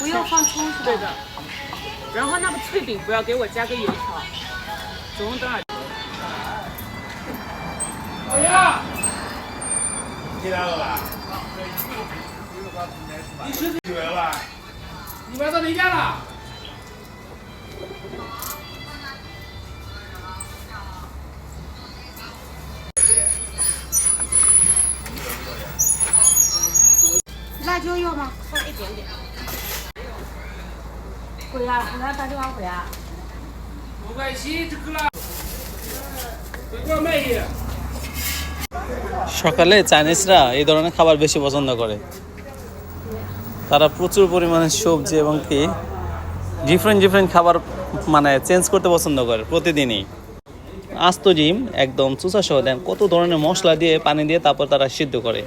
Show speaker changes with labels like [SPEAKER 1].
[SPEAKER 1] 不要放葱是吧？
[SPEAKER 2] 对的。然后那个脆饼不要给我加个油条，总共多少？
[SPEAKER 3] 老杨，你来了吧？你吃这个了吧？你晚上回家了？
[SPEAKER 1] 辣椒要吗？
[SPEAKER 2] 放一点点。
[SPEAKER 1] 回来，回来打电话回来。
[SPEAKER 3] 5块7这个了，这个卖的。
[SPEAKER 4] সকালে চাইনিজরা এই ধরনের খাবার বেশি পছন্দ করে তারা প্রচুর পরিমাণে সবজি এবং কি ডিফারেন্ট খাবার মানে চেঞ্জ করতে পছন্দ করে প্রতিদিনই আস্ত ডিম একদম চুষা সহ দেন কত ধরনের মশলা দিয়ে পানি দিয়ে তারপর তারা সিদ্ধ করে